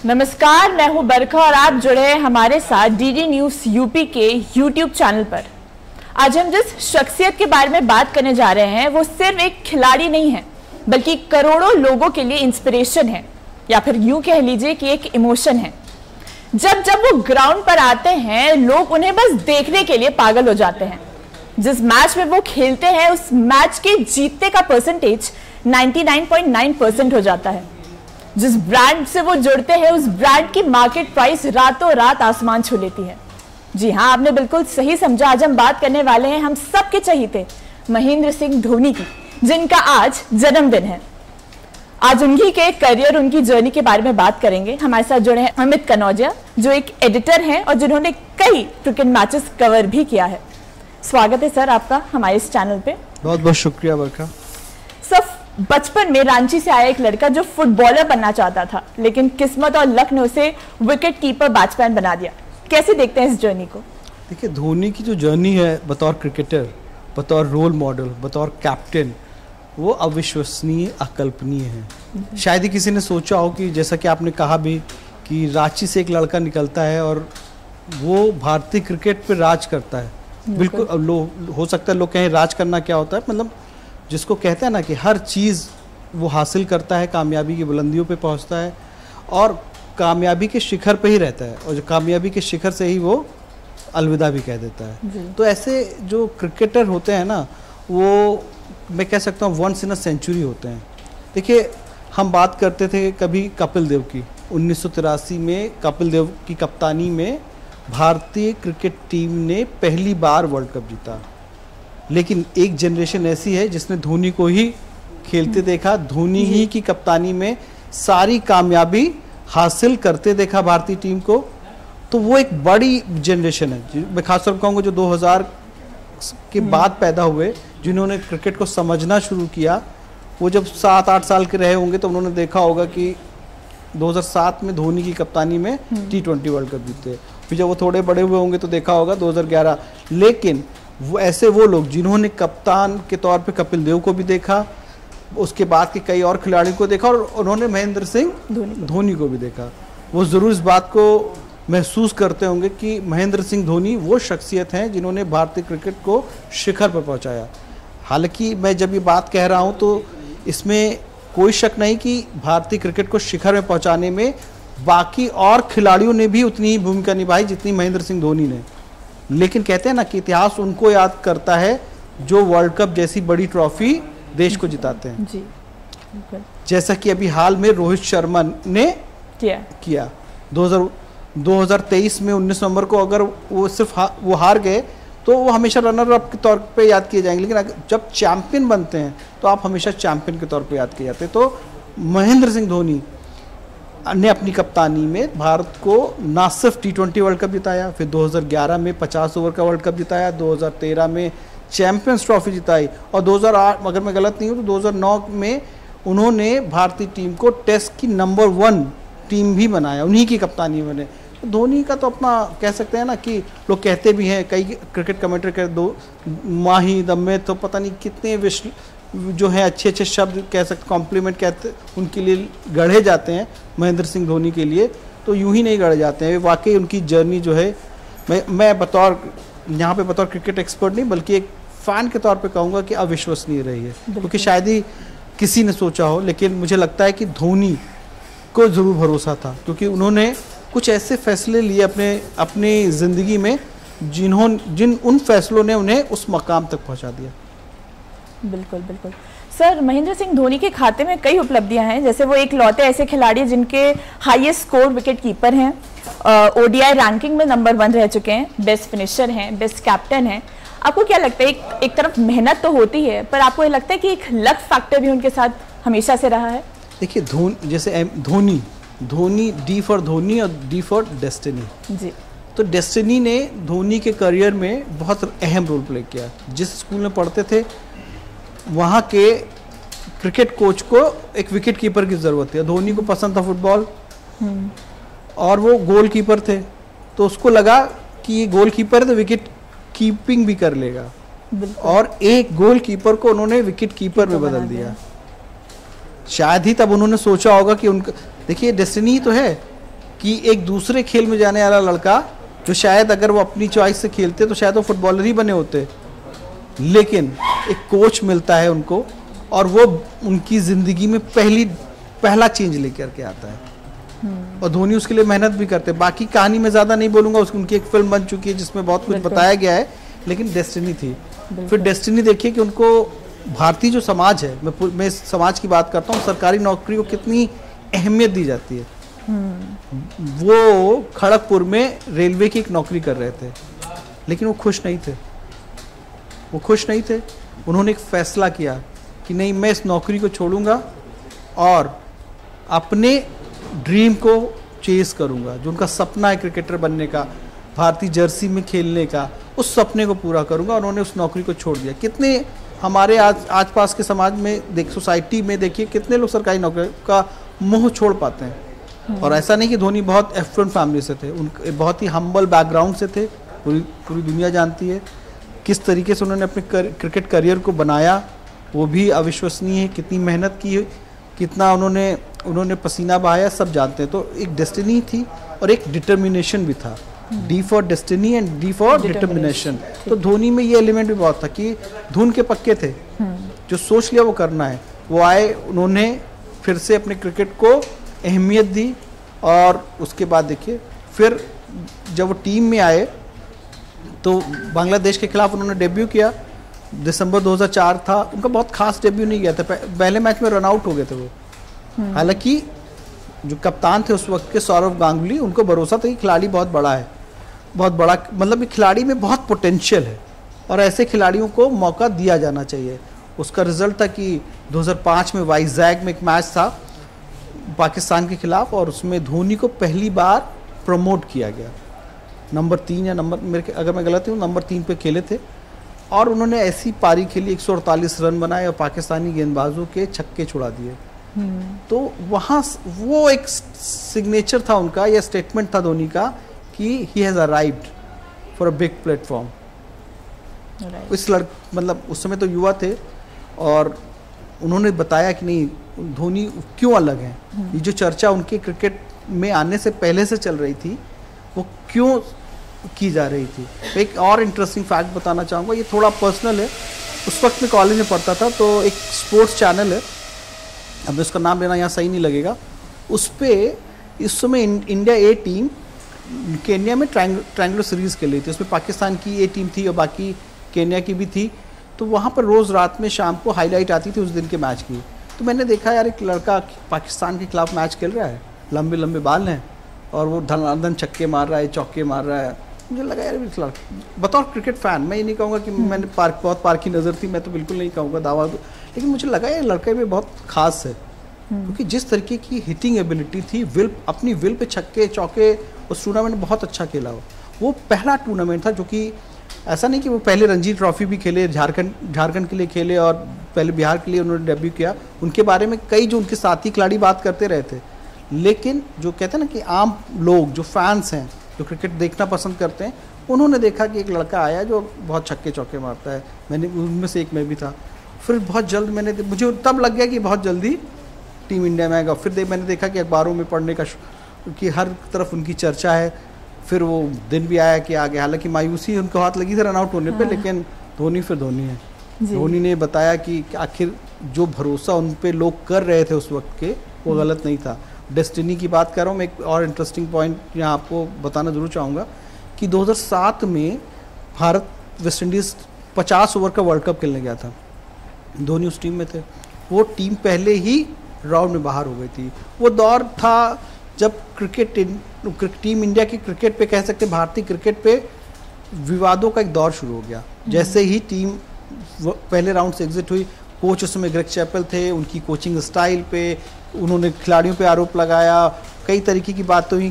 नमस्कार, मैं हूं बरखा और आप जुड़े हैं हमारे साथ डीडी न्यूज यूपी के यूट्यूब चैनल पर। आज हम जिस शख्सियत के बारे में बात करने जा रहे हैं वो सिर्फ एक खिलाड़ी नहीं है, बल्कि करोड़ों लोगों के लिए इंस्पिरेशन है, या फिर यूं कह लीजिए कि एक इमोशन है। जब जब वो ग्राउंड पर आते हैं, लोग उन्हें बस देखने के लिए पागल हो जाते हैं। जिस मैच में वो खेलते हैं, उस मैच के जीतने का परसेंटेज 99.9% हो जाता है। जिस ब्रांड से वो जुड़ते हैं, उस ब्रांड की मार्केट प्राइस रातों रात आसमान छू लेती है। जी हाँ, आपने बिल्कुल सही समझा। आज हम बात करने वाले हैं हम सबके चहीते महेंद्र सिंह धोनी की, जिनका आज जन्मदिन है। आज उन्हीं के करियर, उनकी जर्नी के बारे में बात करेंगे। हमारे साथ जुड़े हैं अमित कनौजिया, जो एक एडिटर हैं और जिन्होंने कई क्रिकेट मैचेस कवर भी किया है। स्वागत है सर आपका हमारे इस चैनल पे। बहुत बहुत शुक्रिया बरखा। सर, बचपन में रांची से आया एक लड़का जो फुटबॉलर बनना चाहता था, लेकिन किस्मत और लक ने उसे विकेट कीपर बैट्समैन बना दिया। कैसे देखते हैं इस जर्नी को? देखिए, धोनी की जो जर्नी है बतौर क्रिकेटर, बतौर रोल मॉडल, बतौर कैप्टन, वो अविश्वसनीय, अकल्पनीय है। शायद ही किसी ने सोचा हो कि जैसा कि आपने कहा भी कि रांची से एक लड़का निकलता है और वो भारतीय क्रिकेट पे राज करता है। बिल्कुल हो सकता है लोग कहें राज करना क्या होता है, मतलब जिसको कहते हैं ना कि हर चीज़ वो हासिल करता है, कामयाबी की बुलंदियों पे पहुंचता है और कामयाबी के शिखर पे ही रहता है, और जो कामयाबी के शिखर से ही वो अलविदा भी कह देता है। तो ऐसे जो क्रिकेटर होते हैं ना, वो मैं कह सकता हूँ वंस इन अ सेंचुरी होते हैं। देखिए, हम बात करते थे कभी कपिल देव की। 1983 में कपिल देव की कप्तानी में भारतीय क्रिकेट टीम ने पहली बार वर्ल्ड कप जीता। लेकिन एक जनरेशन ऐसी है जिसने धोनी को ही खेलते देखा, धोनी ही की कप्तानी में सारी कामयाबी हासिल करते देखा भारतीय टीम को। तो वो एक बड़ी जनरेशन है। मैं खासतौर पर कहूँगा जो 2000 के बाद पैदा हुए, जिन्होंने क्रिकेट को समझना शुरू किया। वो जब 7-8 साल के रहे होंगे तो उन्होंने देखा होगा कि 2007 में धोनी की कप्तानी में T20 वर्ल्ड कप जीते। फिर जब वो थोड़े बड़े हुए होंगे तो देखा होगा 2011। लेकिन वो लोग जिन्होंने कप्तान के तौर पे कपिल देव को भी देखा, उसके बाद के कई और खिलाड़ियों को देखा, और उन्होंने महेंद्र सिंह धोनी को भी देखा, वो ज़रूर इस बात को महसूस करते होंगे कि महेंद्र सिंह धोनी वो शख्सियत हैं जिन्होंने भारतीय क्रिकेट को शिखर पर पहुंचाया। हालांकि मैं जब ये बात कह रहा हूँ तो इसमें कोई शक नहीं कि भारतीय क्रिकेट को शिखर में पहुँचाने में बाकी और खिलाड़ियों ने भी उतनी ही भूमिका निभाई जितनी महेंद्र सिंह धोनी ने। लेकिन कहते हैं ना कि इतिहास उनको याद करता है जो वर्ल्ड कप जैसी बड़ी ट्रॉफी देश को जिताते हैं। जी, जैसा कि अभी हाल में रोहित शर्मा ने किया 2023 में 19 नवंबर को। अगर वो सिर्फ वो हार गए तो वो हमेशा रनर अप के तौर पे याद किए जाएंगे, लेकिन जब चैंपियन बनते हैं तो आप हमेशा चैंपियन के तौर पे याद किए जाते हैं। तो महेंद्र सिंह धोनी ने अपनी कप्तानी में भारत को ना सिर्फ T20 वर्ल्ड कप जिताया, फिर 2011 में 50 ओवर का वर्ल्ड कप जिताया, 2013 में चैंपियंस ट्रॉफी जिताई, और 2008, अगर मैं गलत नहीं हूँ तो 2009 में उन्होंने भारतीय टीम को टेस्ट की नंबर 1 टीम भी बनाया, उन्हीं की कप्तानी में बने। तो धोनी का तो अपना कह सकते हैं ना कि लोग कहते भी हैं, कई क्रिकेट कमेंट्री कहते दो माही दम्मे, तो पता नहीं कितने विश्व जो है अच्छे अच्छे शब्द कह सकते, कॉम्प्लीमेंट कहते उनके लिए गढ़े जाते हैं महेंद्र सिंह धोनी के लिए। तो यूं ही नहीं गढ़े जाते हैं, वाकई उनकी जर्नी जो है, मैं बतौर यहाँ पे बतौर क्रिकेट एक्सपर्ट नहीं बल्कि एक फ़ैन के तौर पे कहूँगा कि अविश्वसनीय रही है। क्योंकि शायद ही किसी ने सोचा हो, लेकिन मुझे लगता है कि धोनी को ज़रूर भरोसा था, क्योंकि उन्होंने कुछ ऐसे फैसले लिए अपनी ज़िंदगी में जिन उन फैसलों ने उन्हें उस मकाम तक पहुँचा दिया। बिल्कुल बिल्कुल सर, महेंद्र सिंह धोनी के खाते में कई उपलब्धियां हैं। जैसे वो एक लौते ऐसे खिलाड़ी हैं जिनके हाईएस्ट स्कोर विकेट कीपर हैं, ODI रैंकिंग में नंबर 1 रह चुके हैं, बेस्ट फिनिशर हैं, बेस्ट कैप्टन हैं। आपको क्या लगता है, एक तरफ मेहनत तो होती है, पर आपको ये लगता है कि एक लक फैक्टर भी उनके साथ हमेशा से रहा है? देखिए, जैसे धोनी D फॉर धोनी और D फॉर डेस्टिनी। जी, तो डेस्टिनी ने धोनी के करियर में बहुत अहम रोल प्ले किया। जिस स्कूल में पढ़ते थे वहाँ के क्रिकेट कोच को एक विकेट कीपर की ज़रूरत थी। धोनी को पसंद था फुटबॉल और वो गोल कीपर थे, तो उसको लगा कि ये गोल कीपर है तो विकेट कीपिंग भी कर लेगा, और एक गोल कीपर को उन्होंने विकेट कीपर में बदल दिया। शायद ही तब उन्होंने सोचा होगा कि उनका, देखिए डेस्टिनी तो है कि एक दूसरे खेल में जाने वाला लड़का जो शायद अगर वो अपनी चॉइस से खेलते तो शायद वो फुटबॉलर ही बने होते, लेकिन एक कोच मिलता है उनको और वो उनकी ज़िंदगी में पहला चेंज लेकर के आता है। और धोनी उसके लिए मेहनत भी करते हैं। बाकी कहानी में ज़्यादा नहीं बोलूँगा, उनकी एक फिल्म बन चुकी है जिसमें बहुत कुछ बताया गया है, लेकिन डेस्टिनी थी। फिर डेस्टिनी देखिए कि उनको भारतीय जो समाज है, मैं इस समाज की बात करता हूँ, सरकारी नौकरी को कितनी अहमियत दी जाती है। वो खड़गपुर में रेलवे की एक नौकरी कर रहे थे, लेकिन वो खुश नहीं थे। उन्होंने एक फैसला किया कि नहीं, मैं इस नौकरी को छोड़ूंगा और अपने ड्रीम को चेस करूंगा, जो उनका सपना है क्रिकेटर बनने का, भारतीय जर्सी में खेलने का, उस सपने को पूरा करूंगा। उन्होंने उस नौकरी को छोड़ दिया। कितने हमारे आस पास के समाज में सोसाइटी में देखिए कितने लोग सरकारी नौकरी का मोह छोड़ पाते हैं। और ऐसा नहीं कि धोनी बहुत एफ्लुएंट फैमिली से थे, उनके बहुत ही हम्बल बैकग्राउंड से थे। पूरी दुनिया जानती है किस तरीके से उन्होंने अपने क्रिकेट करियर को बनाया, वो भी अविश्वसनीय है। कितनी मेहनत की, कितना उन्होंने पसीना बहाया, सब जानते हैं। तो एक डेस्टिनी थी और एक डिटर्मिनेशन भी था। D for destiny and D for determination. तो धोनी में ये एलिमेंट भी बहुत था कि धुन के पक्के थे, जो सोच लिया वो करना है। वो आए, उन्होंने फिर से अपने क्रिकेट को अहमियत दी। और उसके बाद देखिए फिर जब वो टीम में आए तो बांग्लादेश के खिलाफ उन्होंने डेब्यू किया। दिसंबर 2004 था। उनका बहुत खास डेब्यू नहीं गया था, पहले मैच में रन आउट हो गए थे वो। हालांकि जो कप्तान थे उस वक्त के सौरव गांगुली, उनको भरोसा था कि खिलाड़ी बहुत बड़ा है, बहुत बड़ा, मतलब खिलाड़ी में बहुत पोटेंशियल है और ऐसे खिलाड़ियों को मौका दिया जाना चाहिए। उसका रिजल्ट था कि 2005 में वाइजैग में एक मैच था पाकिस्तान के खिलाफ, और उसमें धोनी को पहली बार प्रमोट किया गया। नंबर 3 या अगर मैं गलत हूँ, नंबर 3 पे खेले थे और उन्होंने ऐसी पारी खेली, 148 रन बनाए और पाकिस्तानी गेंदबाजों के छक्के छुड़ा दिए। तो वहाँ वो एक सिग्नेचर था उनका, या स्टेटमेंट था धोनी का कि he has arrived for a big platform. इस मतलब उस समय तो युवा थे और उन्होंने बताया कि नहीं, धोनी क्यों अलग हैं। ये जो चर्चा उनके क्रिकेट में आने से पहले से चल रही थी, वो क्यों की जा रही थी। एक और इंटरेस्टिंग फैक्ट बताना चाहूँगा, ये थोड़ा पर्सनल है। उस वक्त मैं कॉलेज में पढ़ता था, तो एक स्पोर्ट्स चैनल है, अब उसका नाम लेना यहाँ सही नहीं लगेगा, उस पर इस समय इंडिया ए टीम केन्या में ट्रायंगुलर सीरीज़ खेल रही थी। उसमें पाकिस्तान की ए टीम थी और बाकी केन्या की भी थी। तो वहाँ पर रोज़ रात में शाम को हाईलाइट आती थी उस दिन के मैच की। तो मैंने देखा यार, एक लड़का पाकिस्तान के खिलाफ मैच खेल रहा है, लंबे लंबे बाल हैं और वो धनाधन छक्के मार रहा है, चौके मार रहा है। मुझे लगा यार, बतौर क्रिकेट फ़ैन, मैं ये नहीं कहूँगा कि मैंने बहुत पारखी नज़र थी, मैं तो बिल्कुल नहीं कहूँगा दावा, लेकिन मुझे लगा यार लड़के में बहुत खास है, क्योंकि जिस तरीके की हिटिंग एबिलिटी थी, अपनी विल पे छक्के चौके, उस टूर्नामेंट में बहुत अच्छा खेला वो पहला टूर्नामेंट था जो कि ऐसा नहीं कि वो पहले रणजी ट्रॉफी भी खेले, झारखंड के लिए खेले और पहले बिहार के लिए उन्होंने डेब्यू किया। उनके बारे में कई जो उनके साथी खिलाड़ी बात करते रहे थे, लेकिन जो कहते हैं ना कि आम लोग जो फैंस हैं, जो क्रिकेट देखना पसंद करते हैं, उन्होंने देखा कि एक लड़का आया जो बहुत छक्के चौके मारता है। मैंने उनमें से एक मैं भी था। फिर बहुत जल्द मुझे तब लग गया कि बहुत जल्दी टीम इंडिया में आएगा। फिर मैंने देखा कि अखबारों में पढ़ने का कि हर तरफ उनकी चर्चा है। फिर वो दिन भी आया कि आ गया। हालांकि मायूसी उनको हाथ लगी थी रन आउट होने पे, लेकिन धोनी फिर धोनी है। धोनी ने बताया कि आखिर जो भरोसा उन पे लोग कर रहे थे उस वक्त के, वो गलत नहीं था। डेस्टिनी की बात कर रहा हूँ मैं। एक और इंटरेस्टिंग पॉइंट यहाँ आपको बताना जरूर चाहूँगा कि 2007 में भारत वेस्ट इंडीज़ 50 ओवर का वर्ल्ड कप खेलने गया था। धोनी उस टीम में थे। वो टीम पहले ही राउंड में बाहर हो गई थी। वो दौर था जब टीम इंडिया की क्रिकेट पे, कह सकते भारतीय क्रिकेट पे विवादों का एक दौर शुरू हो गया। जैसे ही टीम पहले राउंड से एग्जिट हुई, कोच उस समय ग्रेग चैपल थे, उनकी कोचिंग स्टाइल पे उन्होंने खिलाड़ियों पे आरोप लगाया, कई तरीके की बातें हुई।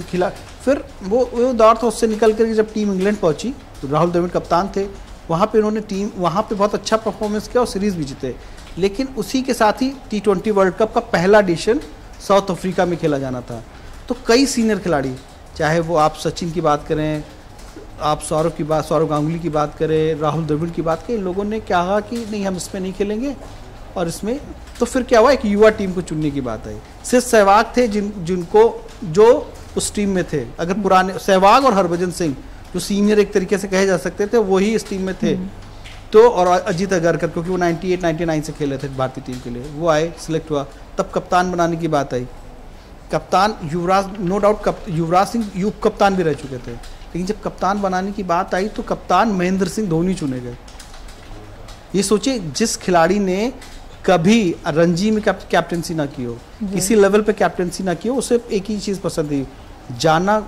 फिर वो दौर था। उससे निकल कर जब टीम इंग्लैंड पहुंची तो राहुल द्रविड़ कप्तान थे। वहाँ पे उन्होंने वहाँ पे बहुत अच्छा परफॉर्मेंस किया और सीरीज़ भी जीते। लेकिन उसी के साथ ही T20 वर्ल्ड कप का पहला एडिशन साउथ अफ्रीका में खेला जाना था। तो कई सीनियर खिलाड़ी, चाहे वो आप सचिन की बात करें, आप सौरव गांगुली की बात करें, राहुल द्रविड़ की बात करें, इन लोगों ने क्या कहा कि नहीं, हम इसमें नहीं खेलेंगे। और इसमें तो फिर क्या हुआ, एक युवा टीम को चुनने की बात आई। सिर्फ सहवाग थे जो उस टीम में थे। अगर पुराने सहवाग और हरभजन सिंह जो सीनियर एक तरीके से कहे जा सकते थे, वही इस टीम में थे। तो और अजीत अगरकर, क्योंकि वो 98-99 से खेले थे भारतीय टीम के लिए, वो आए, सिलेक्ट हुआ, तब कप्तान बनाने की बात आई। कप्तान युवराज, नो डाउट युवराज सिंह युग कप्तान भी रह चुके थे, लेकिन जब कप्तान बनाने की बात आई तो कप्तान महेंद्र सिंह धोनी चुने गए। ये सोचिए, जिस खिलाड़ी ने कभी रणजी में कैप्टनसी ना की हो, किसी लेवल पे कैप्टनसी ना की हो, उसे एक ही चीज़ पसंद थी, जाना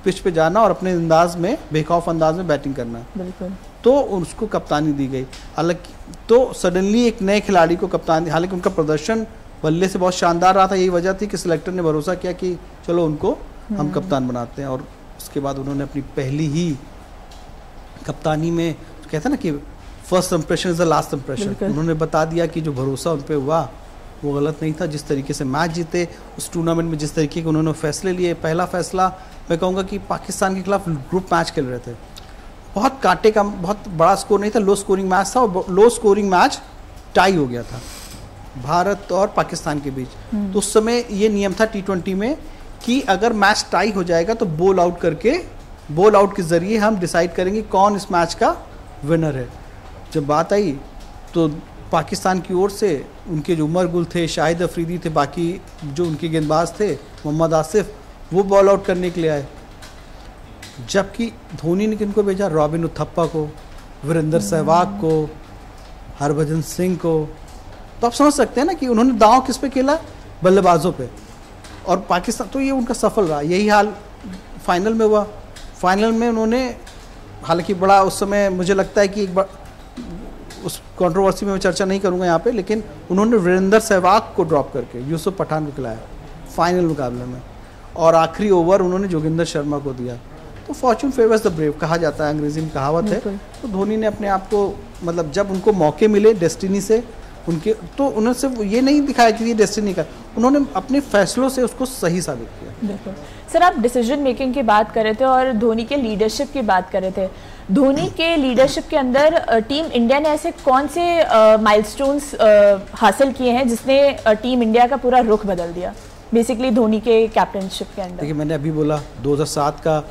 पिच पे जाना और अपने अंदाज में, बेखौफ अंदाज में बैटिंग करना। बिल्कुल। तो उसको कप्तानी दी गई। हालांकि तो सडनली एक नए खिलाड़ी को कप्तान, हालांकि उनका प्रदर्शन बल्ले से बहुत शानदार रहा था, यही वजह थी कि सिलेक्टर ने भरोसा किया कि चलो उनको हम कप्तान बनाते हैं। और उसके बाद उन्होंने अपनी पहली ही कप्तानी में, कहते हैं ना कि first impression is the last impression, उन्होंने बता दिया कि जो भरोसा उन पर हुआ वो गलत नहीं था। जिस तरीके से मैच जीते उस टूर्नामेंट में, जिस तरीके के उन्होंने फैसले लिए, पहला फैसला मैं कहूँगा कि पाकिस्तान के खिलाफ ग्रुप मैच खेल रहे थे, बहुत कांटे का, बहुत बड़ा स्कोर नहीं था, लो स्कोरिंग मैच था, और लो स्कोरिंग मैच टाई हो गया था भारत और पाकिस्तान के बीच। तो उस समय ये नियम था T20 में कि अगर मैच टाई हो जाएगा तो बॉल आउट करके, बॉल आउट के जरिए हम डिसाइड करेंगे कौन इस मैच का विनर है। जब बात आई तो पाकिस्तान की ओर से उनके जो उमर गुल थे, शाहिद अफरीदी थे, बाकी जो उनके गेंदबाज थे, मोहम्मद आसिफ, वो बॉल आउट करने के लिए आए। जबकि धोनी ने किनको भेजा? रॉबिन उथप्पा को, वीरेंद्र सहवाग को, हरभजन सिंह को। तो आप समझ सकते हैं ना कि उन्होंने दांव किस पे खेला? बल्लेबाजों पे। और पाकिस्तान, तो ये उनका सफल रहा। यही हाल फाइनल में हुआ। फाइनल में उन्होंने, हालांकि बड़ा उस समय मुझे लगता है कि एक बार उस कंट्रोवर्सी में मैं चर्चा नहीं करूंगा यहाँ पे, लेकिन उन्होंने वीरेंद्र सहवाग को ड्रॉप करके यूसुफ पठान को खिलाया फाइनल मुकाबले में, और आखिरी ओवर उन्होंने जोगिंदर शर्मा को दिया। तो फॉर्चून फेवर्स द ब्रेव कहा जाता है, अंग्रेजी में कहावत है। तो धोनी ने अपने आप को, मतलब जब उनको मौके मिले डेस्टिनी से उनके, तो उन्होंने सिर्फ ये नहीं दिखाया कि ये डेस्टिनी का, उन्होंने अपने फैसलों से उसको सही साबित किया। बिल्कुल सर, आप डिसीजन मेकिंग की बात कर रहे थे और धोनी के लीडरशिप की बात कर रहे थे। धोनी के लीडरशिप के अंदर टीम इंडिया ने ऐसे कौन से माइलस्टोन्स हासिल किए हैं जिसने टीम इंडिया का पूरा रुख बदल दिया, बेसिकली धोनी के कैप्टनशिप के अंदर? देखिए, मैंने अभी बोला 2007 का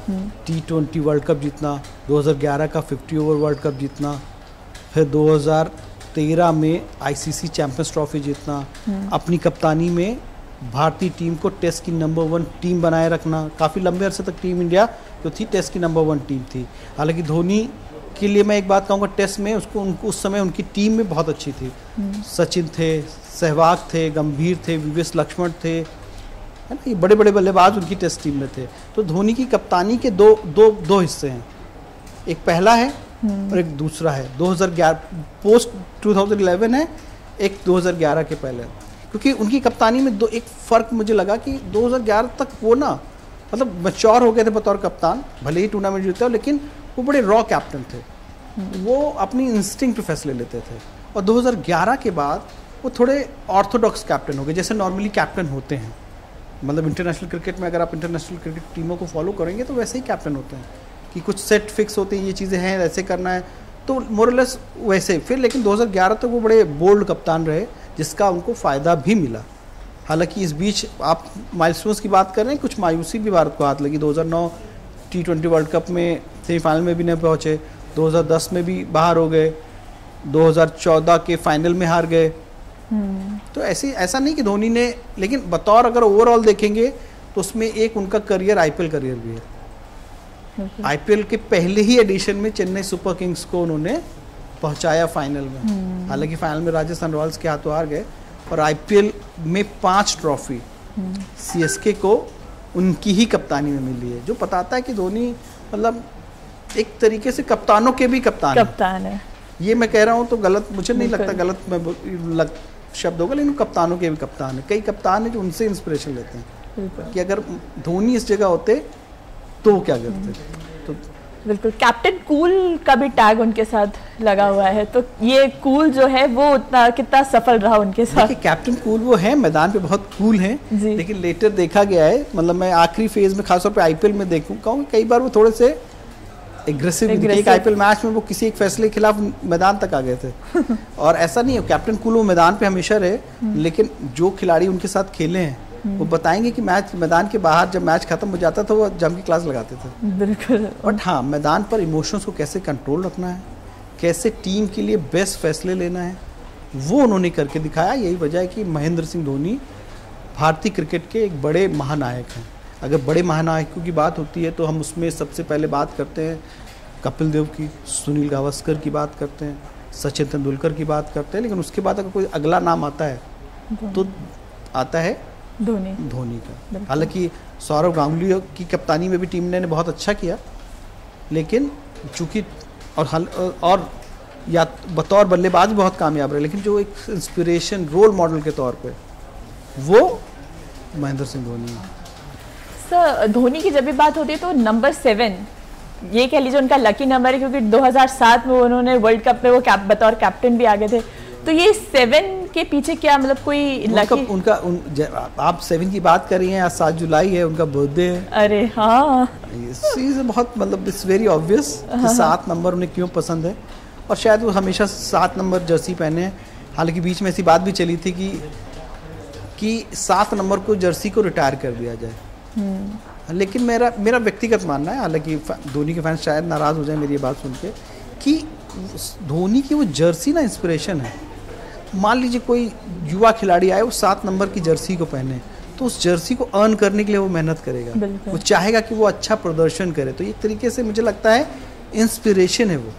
T20 वर्ल्ड कप जीतना, 2011 का 50 ओवर वर्ल्ड कप जीतना, फिर 2013 में ICC चैंपियंस ट्रॉफी जीतना, अपनी कप्तानी में भारतीय टीम को टेस्ट की नंबर 1 टीम बनाए रखना। काफ़ी लंबे अरसे तक टीम इंडिया जो थी टेस्ट की नंबर 1 टीम थी। हालांकि धोनी के लिए मैं एक बात कहूँगा, टेस्ट में उनको उस समय उनकी टीम में बहुत अच्छी थी। सचिन थे, सहवाग थे, गंभीर थे, विवेस लक्ष्मण थे, है ना, ये बड़े बड़े बल्लेबाज उनकी टेस्ट टीम में थे। तो धोनी की कप्तानी के दो हिस्से हैं, एक पहला है और एक दूसरा है। 2011 पोस्ट 2011 है, एक 2011 के पहले। क्योंकि उनकी कप्तानी में एक फ़र्क मुझे लगा कि 2011 तक वो ना, मतलब मैच्योर हो गए थे बतौर कप्तान, भले ही टूर्नामेंट जीते हो, लेकिन वो बड़े रॉ कैप्टन थे, वो अपनी इंस्टिंक्ट पे फैसले लेते थे। और 2011 के बाद वो थोड़े ऑर्थोडॉक्स कैप्टन हो गए, जैसे नॉर्मली कैप्टन होते हैं। मतलब इंटरनेशनल क्रिकेट में अगर आप इंटरनेशनल क्रिकेट टीमों को फॉलो करेंगे तो वैसे ही कैप्टन होते हैं कि कुछ सेट फिक्स होते हैं, ये चीज़ें हैं, ऐसे करना है, तो मोरलेस वैसे। फिर लेकिन 2011 तक वो बड़े बोल्ड कप्तान रहे, जिसका उनको फ़ायदा भी मिला। हालांकि इस बीच आप माइलस्टोन्स की बात कर रहे हैं, कुछ मायूसी भी भारत को हाथ लगी। 2009 T20 वर्ल्ड कप में सेमीफाइनल में भी नहीं पहुँचे, 2010 में भी बाहर हो गए, 2014 के फाइनल में हार गए। तो ऐसा नहीं कि धोनी ने, लेकिन बतौर अगर ओवरऑल देखेंगे तो उसमें एक उनका करियर IPL करियर भी है। IPL के पहले ही एडिशन में चेन्नई सुपर किंग्स को उन्होंने पहुंचाया फाइनल में। हालांकि फाइनल में राजस्थान रॉयल्स के हाथों हार गए, और IPL में 5 ट्रॉफी CSK को उनकी ही कप्तानी में मिली है, जो बताता है कि धोनी मतलब एक तरीके से कप्तानों के भी कप्तान है। ये मैं कह रहा हूँ तो गलत, मुझे नहीं लगता गलत मैं शब्द होगा, लेकिन कप्तानों के भी कप्तान है। कई कप्तान है जो उनसे इंस्पिरेशन लेते हैं कि अगर धोनी इस जगह होते तो वो क्या करते। तो बिल्कुल, कैप्टन कूल का भी टैग उनके साथ लगा हुआ है, तो ये कूल जो है वो उतना कितना सफल रहा उनके साथ? कैप्टन कूल वो है, मैदान पे बहुत कूल हैं, लेकिन लेटर देखा गया है, मतलब मैं आखिरी फेज में खासतौर पे IPL में देखूँ कई बार वो थोड़े से एग्रेसिव। एक IPL मैच में वो किसी एक फैसले के खिलाफ मैदान तक आ गए थे। और ऐसा नहीं है, कैप्टन कूल वो मैदान पे हमेशा रहे, लेकिन जो खिलाड़ी उनके साथ खेले हैं वो बताएंगे कि मैच मैदान के बाहर जब मैच खत्म हो जाता था वो जम की क्लास लगाते थे। बिल्कुल। बट हाँ, मैदान पर इमोशंस को कैसे कंट्रोल रखना है, कैसे टीम के लिए बेस्ट फैसले लेना है, वो उन्होंने करके दिखाया। यही वजह है कि महेंद्र सिंह धोनी भारतीय क्रिकेट के एक बड़े महानायक हैं। अगर बड़े महानायकों की बात होती है तो हम उसमें सबसे पहले बात करते हैं कपिल देव की, सुनील गावस्कर की बात करते हैं, सचिन तेंदुलकर की बात करते हैं, लेकिन उसके बाद अगर कोई अगला नाम आता है तो आता है धोनी का। हालांकि सौरव गांगुली की कप्तानी में भी टीम ने बहुत अच्छा किया, लेकिन चूंकि और या बतौर बल्लेबाज भी बहुत कामयाब रहे, लेकिन जो एक इंस्पिरेशन रोल मॉडल के तौर पे वो महेंद्र सिंह धोनी है। सर, धोनी की जब भी बात होती है तो नंबर 7 ये कह लीजिए उनका लकी नंबर है, क्योंकि 2007 में उन्होंने वर्ल्ड कप में वो बतौर कैप्टन भी आगे थे। तो ये 7 के पीछे क्या मतलब कोई लकी? आप 7 की बात कर रही हैं, आज 7 जुलाई है, उनका बर्थडे है। अरे हाँ, बहुत मतलब इट्स वेरी ऑब्वियस कि 7 नंबर उन्हें क्यों पसंद है, और शायद वो हमेशा 7 नंबर जर्सी पहने हैं। हालांकि बीच में ऐसी बात भी चली थी कि 7 नंबर को जर्सी को रिटायर कर दिया जाए। लेकिन मेरा व्यक्तिगत मानना है, हालांकि धोनी के फैंस शायद नाराज़ हो जाए मेरी ये बात सुन के, कि धोनी की वो जर्सी ना इंस्पिरेशन है। मान लीजिए कोई युवा खिलाड़ी आए, वो 7 नंबर की जर्सी को पहने, तो उस जर्सी को अर्न करने के लिए वो मेहनत करेगा, वो चाहेगा कि वो अच्छा प्रदर्शन करे। तो एक तरीके से मुझे लगता है इंस्पिरेशन है वो।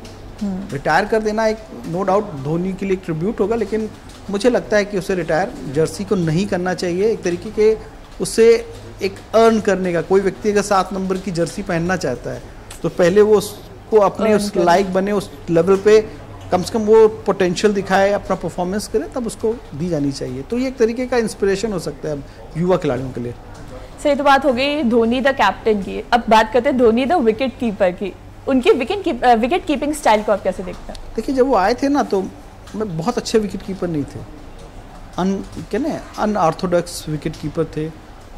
रिटायर कर देना एक नो डाउट धोनी के लिए एक ट्रिब्यूट होगा, लेकिन मुझे लगता है कि उसे रिटायर जर्सी को नहीं करना चाहिए। एक तरीके के उसे एक अर्न करने का, कोई व्यक्ति अगर 7 नंबर की जर्सी पहनना चाहता है तो पहले वो उसको अपने उस लायक बने, उस लेवल पे कम से कम वो पोटेंशियल दिखाए, अपना परफॉर्मेंस करे, तब उसको दी जानी चाहिए। तो ये एक तरीके का इंस्पिरेशन हो सकता है युवा खिलाड़ियों के लिए। सही, तो बात हो गई धोनी द कैप्टन की। अब बात करते हैं धोनी द विकेट कीपर की। उनकी विकेट कीपिंग स्टाइल को आप कैसे देखते हैं? देखिए, जब वो आए थे ना तो मैं बहुत अच्छे विकेट कीपर नहीं थे, अनऑर्थोडॉक्स विकेट कीपर थे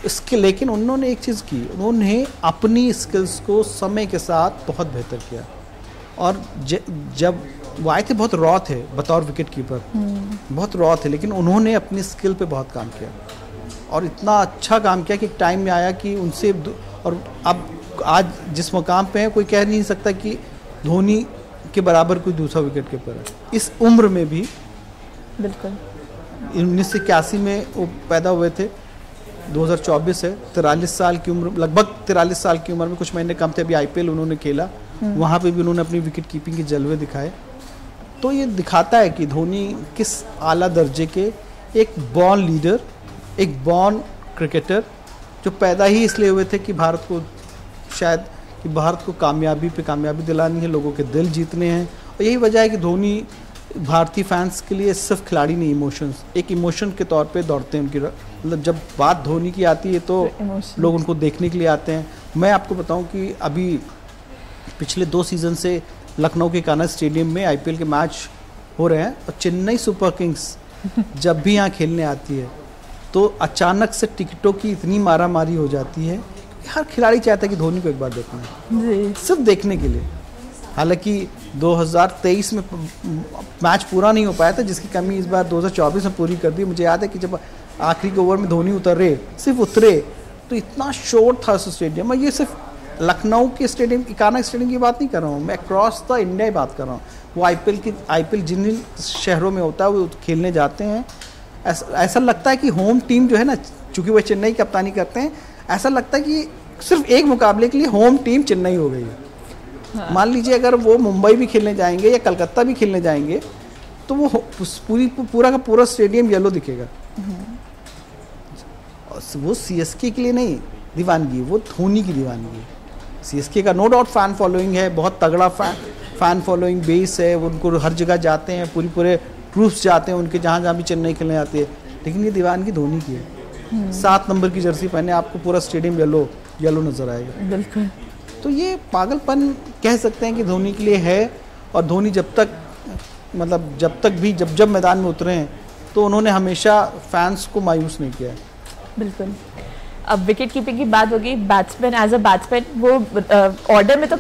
इसके। लेकिन उन्होंने एक चीज़ की, उन्होंने अपनी स्किल्स को समय के साथ बहुत बेहतर किया। और जब वो आए थे बहुत रॉ थे बतौर विकेट कीपर, बहुत रॉ थे, लेकिन उन्होंने अपनी स्किल पे बहुत काम किया और इतना अच्छा काम किया कि एक टाइम में आया कि उनसे, और अब आज जिस मुकाम पे है कोई कह नहीं सकता कि धोनी के बराबर कोई दूसरा विकेट कीपर है इस उम्र में भी। बिल्कुल। 1981 में वो पैदा हुए थे, 2024 है, 43 साल की उम्र, लगभग 43 साल की उम्र में, कुछ महीने कम थे। अभी IPL उन्होंने खेला, वहाँ पे भी उन्होंने अपनी विकेट कीपिंग के जलवे दिखाए। तो ये दिखाता है कि धोनी किस आला दर्जे के एक बॉर्न लीडर, एक बॉर्न क्रिकेटर, जो पैदा ही इसलिए हुए थे कि भारत को कामयाबी पे कामयाबी दिलानी है, लोगों के दिल जीतने हैं। और यही वजह है कि धोनी भारतीय फैंस के लिए सिर्फ खिलाड़ी नहीं, एक इमोशन के तौर पे दौड़ते हैं उनकी। मतलब जब बात धोनी की आती है तो लोग उनको देखने के लिए आते हैं। मैं आपको बताऊं कि अभी पिछले 2 सीज़न से लखनऊ के कान्हा स्टेडियम में IPL के मैच हो रहे हैं, और चेन्नई सुपर किंग्स जब भी यहाँ खेलने आती है तो अचानक से टिकटों की इतनी मारामारी हो जाती है कि हर खिलाड़ी चाहता है कि धोनी को एक बार देखना है, सिर्फ देखने के लिए। हालांकि 2023 में मैच पूरा नहीं हो पाया था, जिसकी कमी इस बार 2024 में पूरी कर दी। मुझे याद है कि जब आखिरी के ओवर में धोनी सिर्फ उतरे तो इतना शोर था उस स्टेडियम में। ये सिर्फ लखनऊ के स्टेडियम, कान्हा स्टेडियम की बात नहीं कर रहा हूँ, मैं अक्रॉस द इंडिया की बात कर रहा हूँ। वो IPL जिन जिन शहरों में होता है वो खेलने जाते हैं, ऐसा लगता है कि होम टीम जो है ना, चूँकि वो चेन्नई की कप्तानी करते हैं, ऐसा लगता है कि सिर्फ एक मुकाबले के लिए होम टीम चेन्नई हो गई है। हाँ। मान लीजिए अगर वो मुंबई भी खेलने जाएंगे या कलकत्ता भी खेलने जाएंगे तो वो पूरा का पूरा स्टेडियम येलो दिखेगा। वो CSK के लिए नहीं दीवानगी, वो धोनी की दीवानगी है। CSK का नो डाउट फैन फॉलोइंग है, बहुत तगड़ा फैन फॉलोइंग बेस है, उनको हर जगह जाते हैं, पूरे ट्रूप्स जाते हैं उनके, जहाँ भी चेन्नई खेलने आती है। लेकिन ये दीवानगी धोनी की है। 7 नंबर की जर्सी पहने आपको पूरा स्टेडियम येलो नजर आएगा। बिल्कुल। तो ये पागलपन कह सकते हैं कि धोनी के लिए है। और धोनी जब तक मैदान में उतरे हैं तो उन्होंने हमेशा फैंस को मायूस नहीं किया है। बिल्कुल। अब विकेट कीपिंग की बात होगी, बैट्समैन एज अ बैट्समैन वो ऑर्डर में तो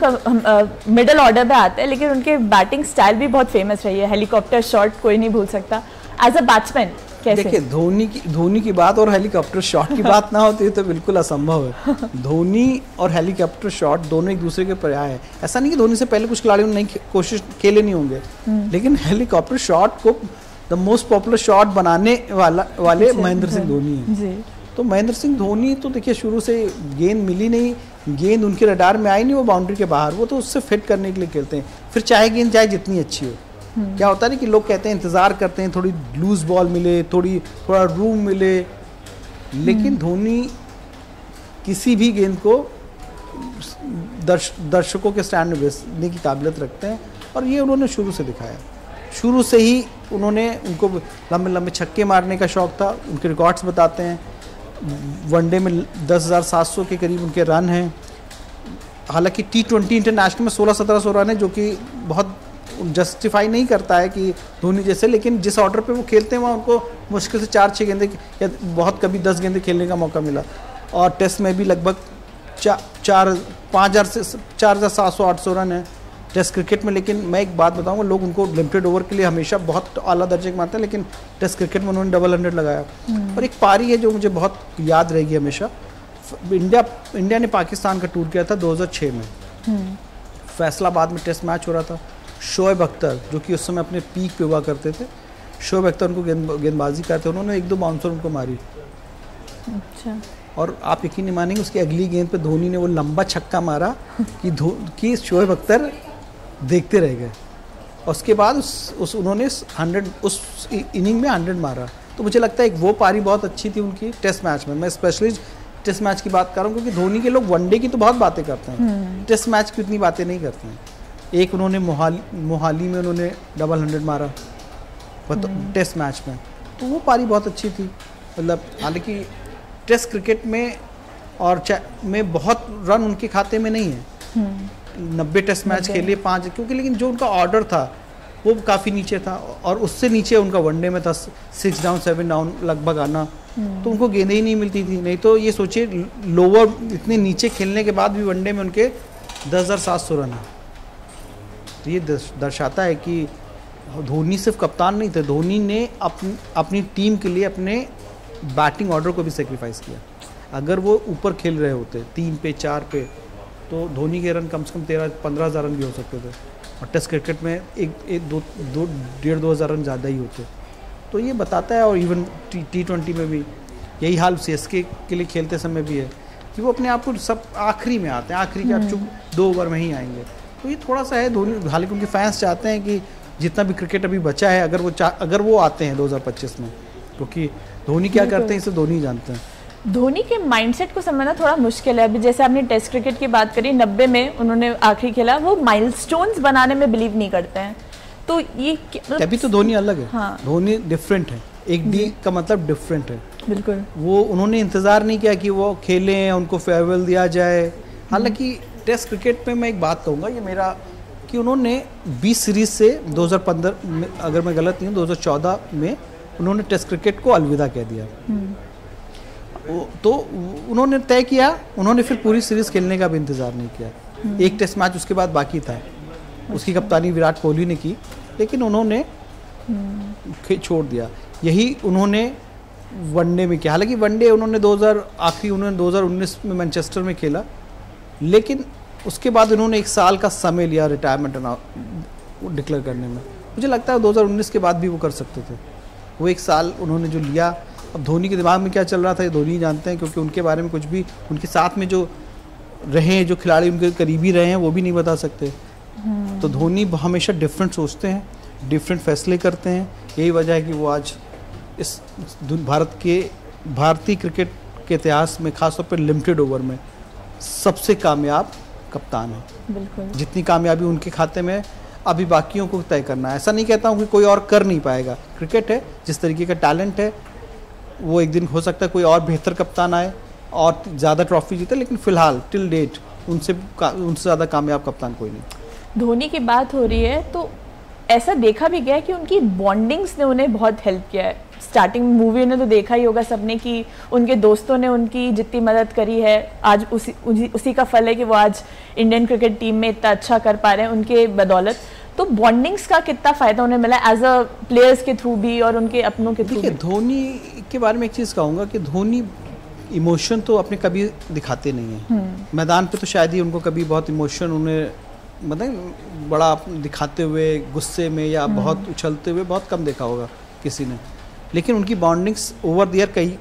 मिडल ऑर्डर में आते हैं, लेकिन उनके बैटिंग स्टाइल भी बहुत फेमस रही है। हेलीकॉप्टर शॉट कोई नहीं भूल सकता। एज अ बैट्समैन कैसे? देखिए, धोनी की बात और हेलीकॉप्टर शॉट की बात ना होती तो बिल्कुल असंभव है। धोनी और हेलीकॉप्टर शॉट दोनों एक दूसरे के पर्याय है। ऐसा नहीं कि धोनी से पहले कुछ खिलाड़ियों ने नहीं कोशिश खेले नहीं होंगे, लेकिन हेलीकॉप्टर शॉट को द मोस्ट पॉपुलर शॉट बनाने वाले महेंद्र सिंह धोनी है। तो महेंद्र सिंह धोनी तो देखिए शुरू से गेंद मिली नहीं, गेंद उनके रडार में आई नहीं, वो बाउंड्री के बाहर, वो तो उससे फिट करने के लिए खेलते हैं। फिर चाहे गेंद चाहे जितनी अच्छी हो, क्या होता है ना कि लोग कहते हैं इंतजार करते हैं थोड़ी लूज बॉल मिले, थोड़ा रूम मिले, लेकिन धोनी किसी भी गेंद को दर्शकों के स्टैंड में बेचने की काबिलियत रखते हैं, और ये उन्होंने शुरू से दिखाया। शुरू से ही उनको लंबे लंबे छक्के मारने का शौक था। उनके रिकॉर्ड्स बताते हैं, वनडे में 10,700 के करीब उनके रन हैं। हालांकि T20 इंटरनेशनल में 16-1700 रन है, जो कि बहुत जस्टिफाई नहीं करता है कि धोनी जैसे, लेकिन जिस ऑर्डर पे वो खेलते हैं वहाँ उनको मुश्किल से 4-6 गेंदे या बहुत कभी 10 गेंदे खेलने का मौका मिला। और टेस्ट में भी लगभग 5,000 से 4,700-800 रन है टेस्ट क्रिकेट में। लेकिन मैं एक बात बताऊंगा, लोग उनको लिमिटेड ओवर के लिए हमेशा बहुत आला दर्जे के मानते हैं, लेकिन टेस्ट क्रिकेट में उन्होंने डबल 100 लगाया। और एक पारी है जो मुझे बहुत याद रहेगी हमेशा। इंडिया ने पाकिस्तान का टूर किया था 2006 में, फैसलाबाद में टेस्ट मैच हो रहा था। शोएब अख्तर, जो कि उस समय अपने पीक पे हुआ करते थे, शोएब अख्तर उनको गेंदबाजी करते, उन्होंने 1-2 बाउंसर उनको मारी। अच्छा। और आप यकीन नहीं मानेंगे, उसकी अगली गेंद पे धोनी ने वो लंबा छक्का मारा कि शोएब अख्तर देखते रह गए। उसके बाद उन्होंने 100 उस इनिंग में 100 मारा। तो मुझे लगता है एक वो पारी बहुत अच्छी थी उनकी टेस्ट मैच में। मैं स्पेशली टेस्ट मैच की बात कर रहा हूँ, क्योंकि धोनी के लोग वनडे की तो बहुत बातें करते हैं, टेस्ट मैच की उतनी बातें नहीं करते हैं। एक उन्होंने मोहाली में उन्होंने डबल 100 मारा टेस्ट मैच में, तो वो पारी बहुत अच्छी थी। मतलब हालांकि टेस्ट क्रिकेट में और में बहुत रन उनके खाते में नहीं है। 90 टेस्ट मैच खेले 5, क्योंकि लेकिन जो उनका ऑर्डर था वो काफ़ी नीचे था, और उससे नीचे उनका वनडे में था 6 डाउन 7 डाउन लगभग आना, तो उनको गेंदें ही नहीं मिलती थी। नहीं तो ये सोचिए लोअर इतने नीचे खेलने के बाद भी वनडे में उनके 10,700 रन है। तो ये दर्शाता है कि धोनी सिर्फ कप्तान नहीं थे, धोनी ने अपनी टीम के लिए अपने बैटिंग ऑर्डर को भी सेक्रीफाइस किया। अगर वो ऊपर खेल रहे होते 3 पे 4 पे, तो धोनी के रन कम से कम 13-15,000 रन भी हो सकते थे, और टेस्ट क्रिकेट में 1,500-2,000 रन ज़्यादा ही होते। तो ये बताता है, और इवन T20 में भी यही हाल CSK के लिए खेलते समय भी है कि वो अपने आप को सब आखिरी में आते हैं, आखिरी के आप चुप 2 ओवर में ही आएंगे। तो ये थोड़ा सा है धोनी, हालांकि उनके फैंस चाहते हैं कि जितना भी क्रिकेट अभी बचा है, अगर वो आते हैं 2025 में, क्योंकि धोनी क्या करते हैं इसे धोनी जानते हैं। धोनी के माइंडसेट को समझना थोड़ा मुश्किल है। अभी जैसे आपने टेस्ट क्रिकेट की बात करी, 90 में उन्होंने आखिरी खेला, वो माइलस्टोन्स बनाने में बिलीव नहीं करते हैं। तो ये अभी तो धोनी अलग है। हाँ। धोनी डिफरेंट है, एक डी का मतलब डिफरेंट है। बिल्कुल। वो उन्होंने इंतजार नहीं किया कि वो खेलें, उनको फेयरवेल दिया जाए। हालांकि टेस्ट क्रिकेट में मैं एक बात कहूँगा, ये मेरा, कि उन्होंने 20 सीरीज से 2015 में, अगर मैं गलत नहीं हूँ 2014 में उन्होंने टेस्ट क्रिकेट को अलविदा कह दिया। तो उन्होंने तय किया, उन्होंने फिर पूरी सीरीज खेलने का भी इंतजार नहीं किया। एक टेस्ट मैच उसके बाद बाकी था, उसकी कप्तानी विराट कोहली ने की, लेकिन उन्होंने छोड़ दिया। यही उन्होंने वनडे में किया। हालांकि वनडे उन्होंने 2019 में मैनचेस्टर में खेला, लेकिन उसके बाद उन्होंने 1 साल का समय लिया रिटायरमेंट डिक्लेयर करने में। मुझे लगता है 2019 के बाद भी वो कर सकते थे। वो 1 साल उन्होंने जो लिया, अब धोनी के दिमाग में क्या चल रहा था ये धोनी ही जानते हैं, क्योंकि उनके बारे में कुछ भी, उनके साथ में जो रहे हैं, जो खिलाड़ी उनके करीबी रहे हैं, वो भी नहीं बता सकते। तो धोनी हमेशा डिफरेंट सोचते हैं, डिफरेंट फैसले करते हैं। यही वजह है कि वो आज इस भारतीय क्रिकेट के इतिहास में, खासतौर पर लिमिटेड ओवर में, सबसे कामयाब कप्तान है। बिल्कुल। जितनी कामयाबी उनके खाते में, अभी बाकियों को तय करना है। ऐसा नहीं कहता हूँ कि कोई और कर नहीं पाएगा। क्रिकेट है, जिस तरीके का टैलेंट है, वो एक दिन हो सकता है कोई और बेहतर कप्तान आए और ज़्यादा ट्रॉफी जीते, लेकिन फिलहाल टिल डेट उनसे ज़्यादा कामयाब कप्तान कोई नहीं। धोनी की बात हो रही है तो ऐसा देखा भी गया है कि उनकी बॉन्डिंग्स ने उन्हें बहुत हेल्प किया है। स्टार्टिंग मूवी ने तो देखा ही होगा सबने कि उनके दोस्तों ने उनकी जितनी मदद करी है, आज उसी का फल है कि वो आज इंडियन क्रिकेट टीम में इतना अच्छा कर पा रहे हैं उनके बदौलत। तो बॉन्डिंग्स का कितना फायदा उन्हें मिला एज अ प्लेयर्स के थ्रू भी और उनके अपनों के थ्रू? देखिए, धोनी के बारे में एक चीज़ कहूँगा कि धोनी इमोशन तो अपने कभी दिखाते नहीं हैं। मैदान पे तो शायद ही उनको कभी बहुत इमोशन उन्हें मतलब बड़ा दिखाते हुए गुस्से में या बहुत उछलते हुए बहुत कम देखा होगा किसी ने। लेकिन उनकी बॉन्डिंग्स ओवर द ईयर कई